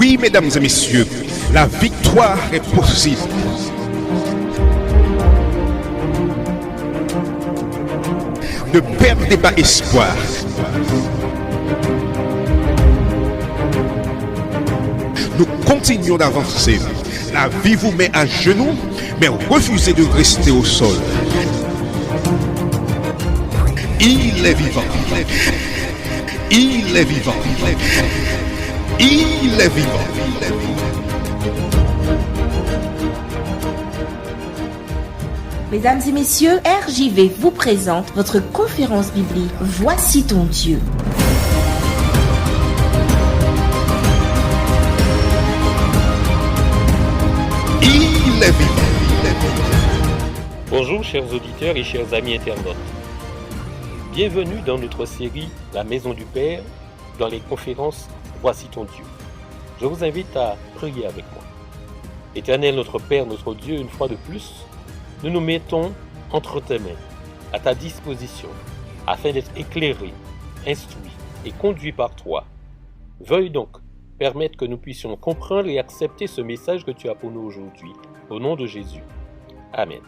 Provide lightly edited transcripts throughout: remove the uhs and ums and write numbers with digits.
Oui, mesdames et messieurs, la victoire est possible. Ne perdez pas espoir. Nous continuons d'avancer. La vie vous met à genoux, mais refusez de rester au sol. Il est vivant. Il est vivant. Il est vivant. Mesdames et messieurs, RJV vous présente votre conférence biblique Voici ton Dieu. Il est vivant. Bonjour chers auditeurs et chers amis internautes. Bienvenue dans notre série La Maison du Père, dans les conférences Voici ton Dieu. Je vous invite à prier avec moi. Éternel notre Père, notre Dieu, une fois de plus, nous nous mettons entre tes mains, à ta disposition, afin d'être éclairés, instruits et conduits par toi. Veuille donc permettre que nous puissions comprendre et accepter ce message que tu as pour nous aujourd'hui. Au nom de Jésus. Amen.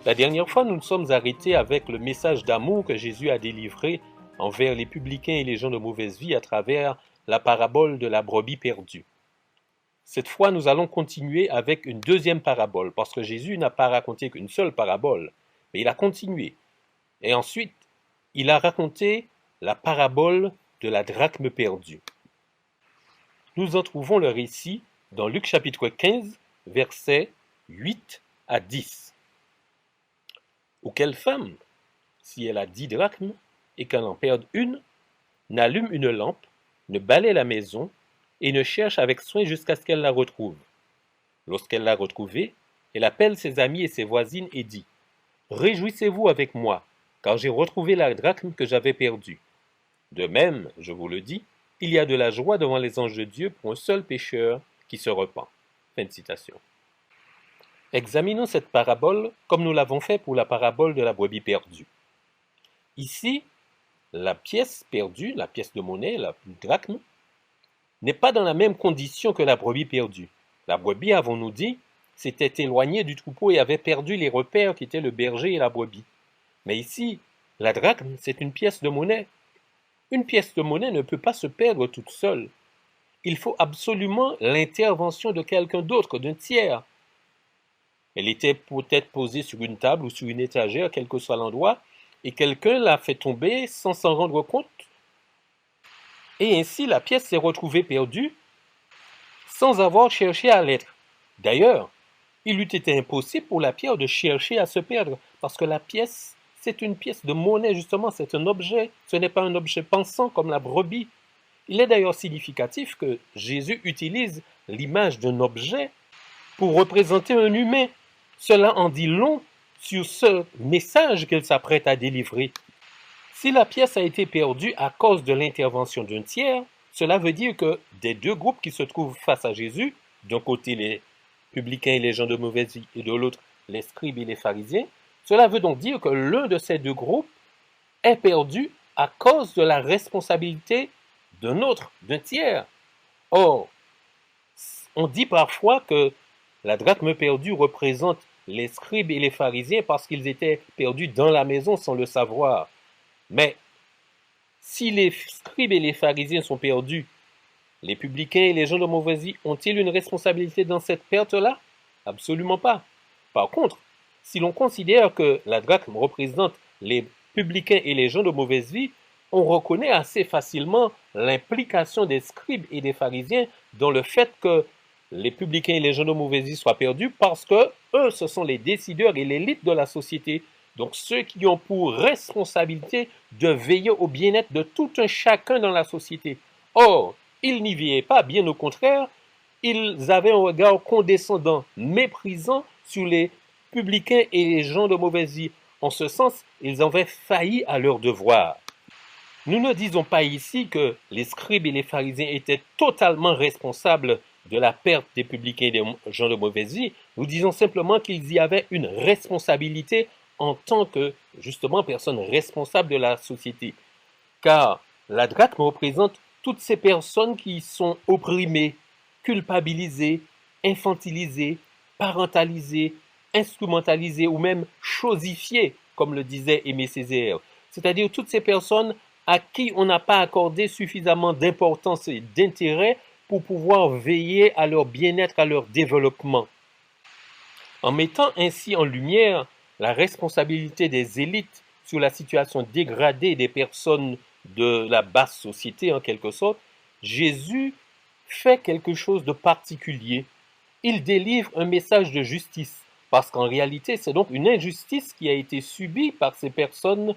La dernière fois, nous nous sommes arrêtés avec le message d'amour que Jésus a délivré envers les publicains et les gens de mauvaise vie à travers la parabole de la brebis perdue. Cette fois, nous allons continuer avec une deuxième parabole, parce que Jésus n'a pas raconté qu'une seule parabole, mais il a continué. Et ensuite, il a raconté la parabole de la drachme perdue. Nous en trouvons le récit dans Luc chapitre 15, versets 8 à 10. Ou quelle femme, si elle a 10 drachmes et qu'elle en perde une, n'allume une lampe, ne balaie la maison et ne cherche avec soin jusqu'à ce qu'elle la retrouve. Lorsqu'elle l'a retrouvée, elle appelle ses amis et ses voisines et dit « Réjouissez-vous avec moi, car j'ai retrouvé la drachme que j'avais perdue. » De même, je vous le dis, il y a de la joie devant les anges de Dieu pour un seul pécheur qui se repent. Fin de citation. Examinons cette parabole comme nous l'avons fait pour la parabole de la brebis perdue. Ici, la pièce perdue, la pièce de monnaie, la drachme, n'est pas dans la même condition que la brebis perdue. La brebis, avons-nous dit, s'était éloignée du troupeau et avait perdu les repères qui étaient le berger et la brebis. Mais ici, la drachme, c'est une pièce de monnaie. Une pièce de monnaie ne peut pas se perdre toute seule. Il faut absolument l'intervention de quelqu'un d'autre, d'un tiers. Elle était peut-être posée sur une table ou sur une étagère, quel que soit l'endroit, et quelqu'un l'a fait tomber sans s'en rendre compte. Et ainsi, la pièce s'est retrouvée perdue sans avoir cherché à l'être. D'ailleurs, il eût été impossible pour la pierre de chercher à se perdre, parce que la pièce, c'est une pièce de monnaie, justement, c'est un objet, ce n'est pas un objet pensant comme la brebis. Il est d'ailleurs significatif que Jésus utilise l'image d'un objet pour représenter un humain. Cela en dit long sur ce message qu'il s'apprête à délivrer. Si la pièce a été perdue à cause de l'intervention d'un tiers, cela veut dire que des deux groupes qui se trouvent face à Jésus, d'un côté les publicains et les gens de mauvaise vie et de l'autre les scribes et les pharisiens, cela veut donc dire que l'un de ces deux groupes est perdu à cause de la responsabilité d'un autre, d'un tiers. Or, on dit parfois que la drachme perdue représente les scribes et les pharisiens parce qu'ils étaient perdus dans la maison sans le savoir. Mais si les scribes et les pharisiens sont perdus, les publicains et les gens de mauvaise vie ont-ils une responsabilité dans cette perte-là? Absolument pas. Par contre, si l'on considère que la drachme représente les publicains et les gens de mauvaise vie, on reconnaît assez facilement l'implication des scribes et des pharisiens dans le fait que les publicains et les gens de mauvaise vie soient perdus parce que eux, ce sont les décideurs et l'élite de la société. Donc ceux qui ont pour responsabilité de veiller au bien-être de tout un chacun dans la société. Or, ils n'y veillaient pas, bien au contraire, ils avaient un regard condescendant, méprisant sur les publicains et les gens de mauvaise vie. En ce sens, ils avaient failli à leur devoir. Nous ne disons pas ici que les scribes et les pharisiens étaient totalement responsables de la perte des publicains et des gens de mauvaise vie. Nous disons simplement qu'ils y avaient une responsabilité en tant que, justement, personnes responsables de la société. Car la drachme représente toutes ces personnes qui sont opprimées, culpabilisées, infantilisées, parentalisées, instrumentalisées ou même chosifiées, comme le disait Aimé Césaire. C'est-à-dire toutes ces personnes à qui on n'a pas accordé suffisamment d'importance et d'intérêt pour pouvoir veiller à leur bien-être, à leur développement. En mettant ainsi en lumière la responsabilité des élites sur la situation dégradée des personnes de la basse société, en quelque sorte, Jésus fait quelque chose de particulier. Il délivre un message de justice, parce qu'en réalité, c'est donc une injustice qui a été subie par ces personnes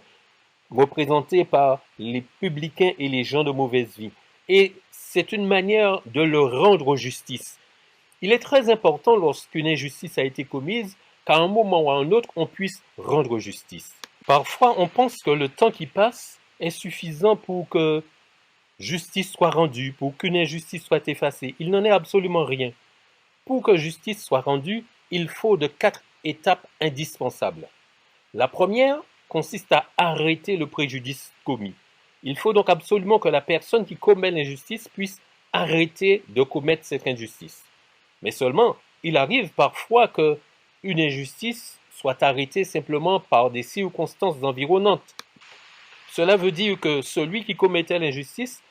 représentées par les publicains et les gens de mauvaise vie. Et c'est une manière de leur rendre justice. Il est très important lorsqu'une injustice a été commise qu'à un moment ou à un autre, on puisse rendre justice. Parfois, on pense que le temps qui passe est suffisant pour que justice soit rendue, pour qu'une injustice soit effacée. Il n'en est absolument rien. Pour que justice soit rendue, il faut de 4 étapes indispensables. La première consiste à arrêter le préjudice commis. Il faut donc absolument que la personne qui commet l'injustice puisse arrêter de commettre cette injustice. Mais seulement, il arrive parfois qu'une injustice soit arrêtée simplement par des circonstances environnantes. Cela veut dire que celui qui commettait l'injustice,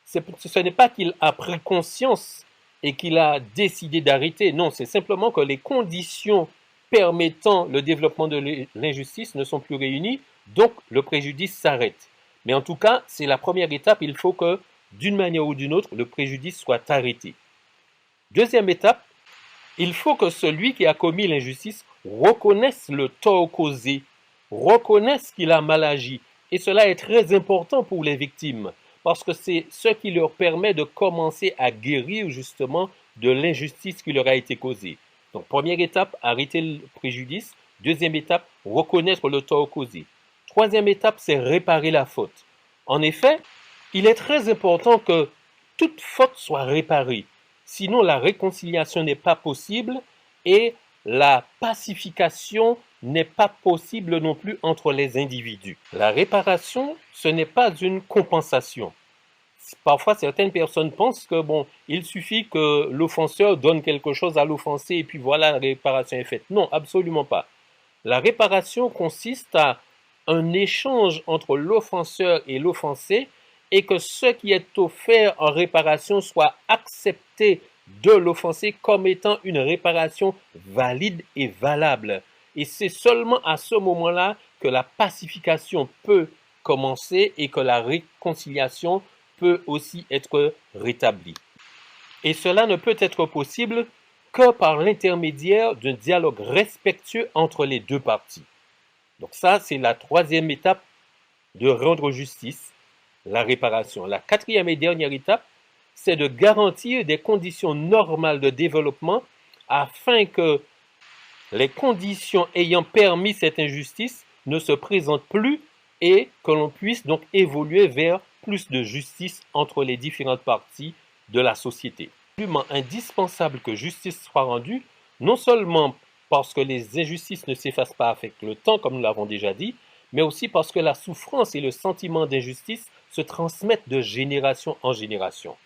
ce n'est pas qu'il a pris conscience et qu'il a décidé d'arrêter. Non, c'est simplement que les conditions permettant le développement de l'injustice ne sont plus réunies, donc le préjudice s'arrête. Mais en tout cas, c'est la première étape, il faut que, d'une manière ou d'une autre, le préjudice soit arrêté. Deuxième étape, il faut que celui qui a commis l'injustice reconnaisse le tort causé, reconnaisse qu'il a mal agi. Et cela est très important pour les victimes, parce que c'est ce qui leur permet de commencer à guérir justement de l'injustice qui leur a été causée. Donc, première étape, arrêter le préjudice. Deuxième étape, reconnaître le tort causé. Troisième étape, c'est réparer la faute. En effet, il est très important que toute faute soit réparée. Sinon, la réconciliation n'est pas possible et la pacification n'est pas possible non plus entre les individus. La réparation, ce n'est pas une compensation. Parfois, certaines personnes pensent que il suffit que l'offenseur donne quelque chose à l'offensé et puis voilà, la réparation est faite. Non, absolument pas. La réparation consiste à un échange entre l'offenseur et l'offensé et que ce qui est offert en réparation soit accepté de l'offensé comme étant une réparation valide et valable. Et c'est seulement à ce moment-là que la pacification peut commencer et que la réconciliation peut aussi être rétablie. Et cela ne peut être possible que par l'intermédiaire d'un dialogue respectueux entre les deux parties. Donc ça, c'est la troisième étape de rendre justice, la réparation. La quatrième et dernière étape, c'est de garantir des conditions normales de développement afin que les conditions ayant permis cette injustice ne se présentent plus et que l'on puisse donc évoluer vers plus de justice entre les différentes parties de la société. C'est absolument indispensable que justice soit rendue, non seulement parce que les injustices ne s'effacent pas avec le temps, comme nous l'avons déjà dit, mais aussi parce que la souffrance et le sentiment d'injustice se transmettent de génération en génération.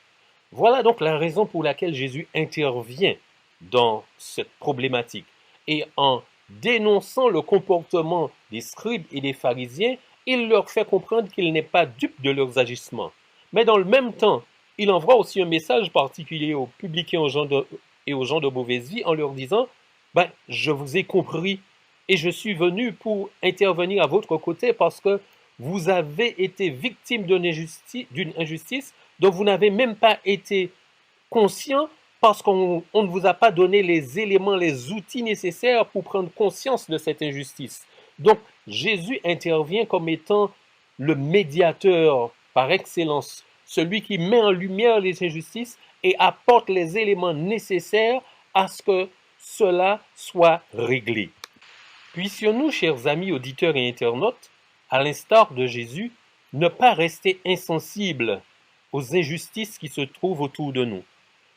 Voilà donc la raison pour laquelle Jésus intervient dans cette problématique. Et en dénonçant le comportement des scribes et des pharisiens, il leur fait comprendre qu'il n'est pas dupe de leurs agissements. Mais dans le même temps, il envoie aussi un message particulier aux publicains et aux gens de mauvaise vie en leur disant « Je vous ai compris et je suis venu pour intervenir à votre côté parce que vous avez été victime d'une injustice dont vous n'avez même pas été conscient parce qu'on ne vous a pas donné les éléments, les outils nécessaires pour prendre conscience de cette injustice. » Donc, Jésus intervient comme étant le médiateur par excellence, celui qui met en lumière les injustices et apporte les éléments nécessaires à ce que cela soit réglé. Puissions-nous, chers amis auditeurs et internautes, à l'instar de Jésus, ne pas rester insensibles aux injustices qui se trouvent autour de nous.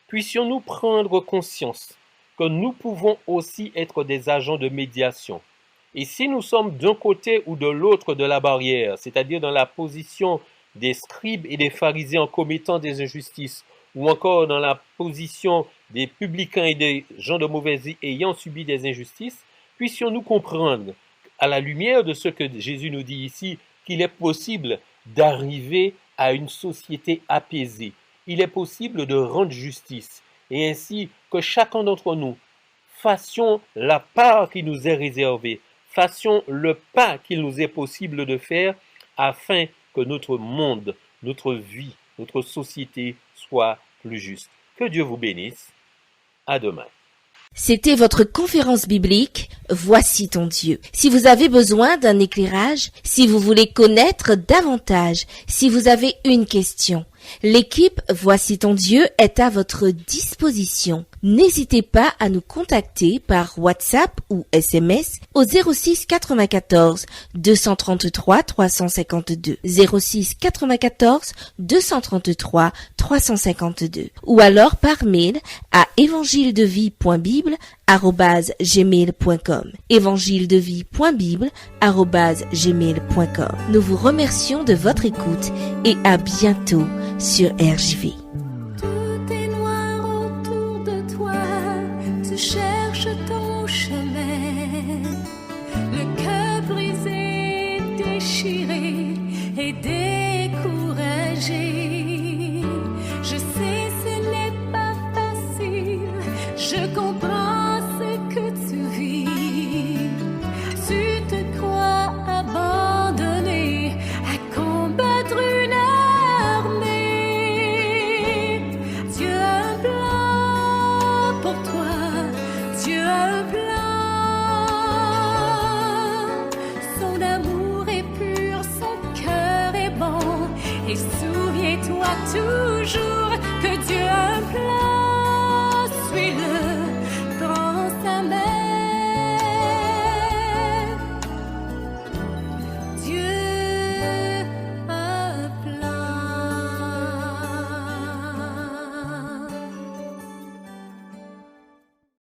Puissions-nous prendre conscience que nous pouvons aussi être des agents de médiation. Et si nous sommes d'un côté ou de l'autre de la barrière, c'est-à-dire dans la position des scribes et des pharisiens en commettant des injustices, ou encore dans la position des publicains et des gens de mauvaise vie ayant subi des injustices, puissions-nous comprendre, à la lumière de ce que Jésus nous dit ici, qu'il est possible d'arriver à une société apaisée. Il est possible de rendre justice, et ainsi que chacun d'entre nous fassions la part qui nous est réservée, fassions le pas qu'il nous est possible de faire afin que notre monde, notre vie, notre société soit plus juste. Que Dieu vous bénisse. À demain. C'était votre conférence biblique Voici ton Dieu. Si vous avez besoin d'un éclairage, si vous voulez connaître davantage, si vous avez une question, l'équipe Voici ton Dieu est à votre disposition. N'hésitez pas à nous contacter par WhatsApp ou SMS au 06 94 233 352 06 94 233 352 ou alors par mail à evangiledevie.bible@gmail.com evangiledevie.bible@gmail.com. Nous vous remercions de votre écoute et à bientôt sur RJV. Tout est noir autour de toi, tu cherches ton chemin, le cœur brisé, déchiré et découragé. Je sais ce n'est pas facile, je comprends ce que tu vis. Tu te crois abandonné à combattre une armée. Dieu a un plan pour toi, Dieu a un plan. Son amour est pur, son cœur est bon, et souviens-toi toujours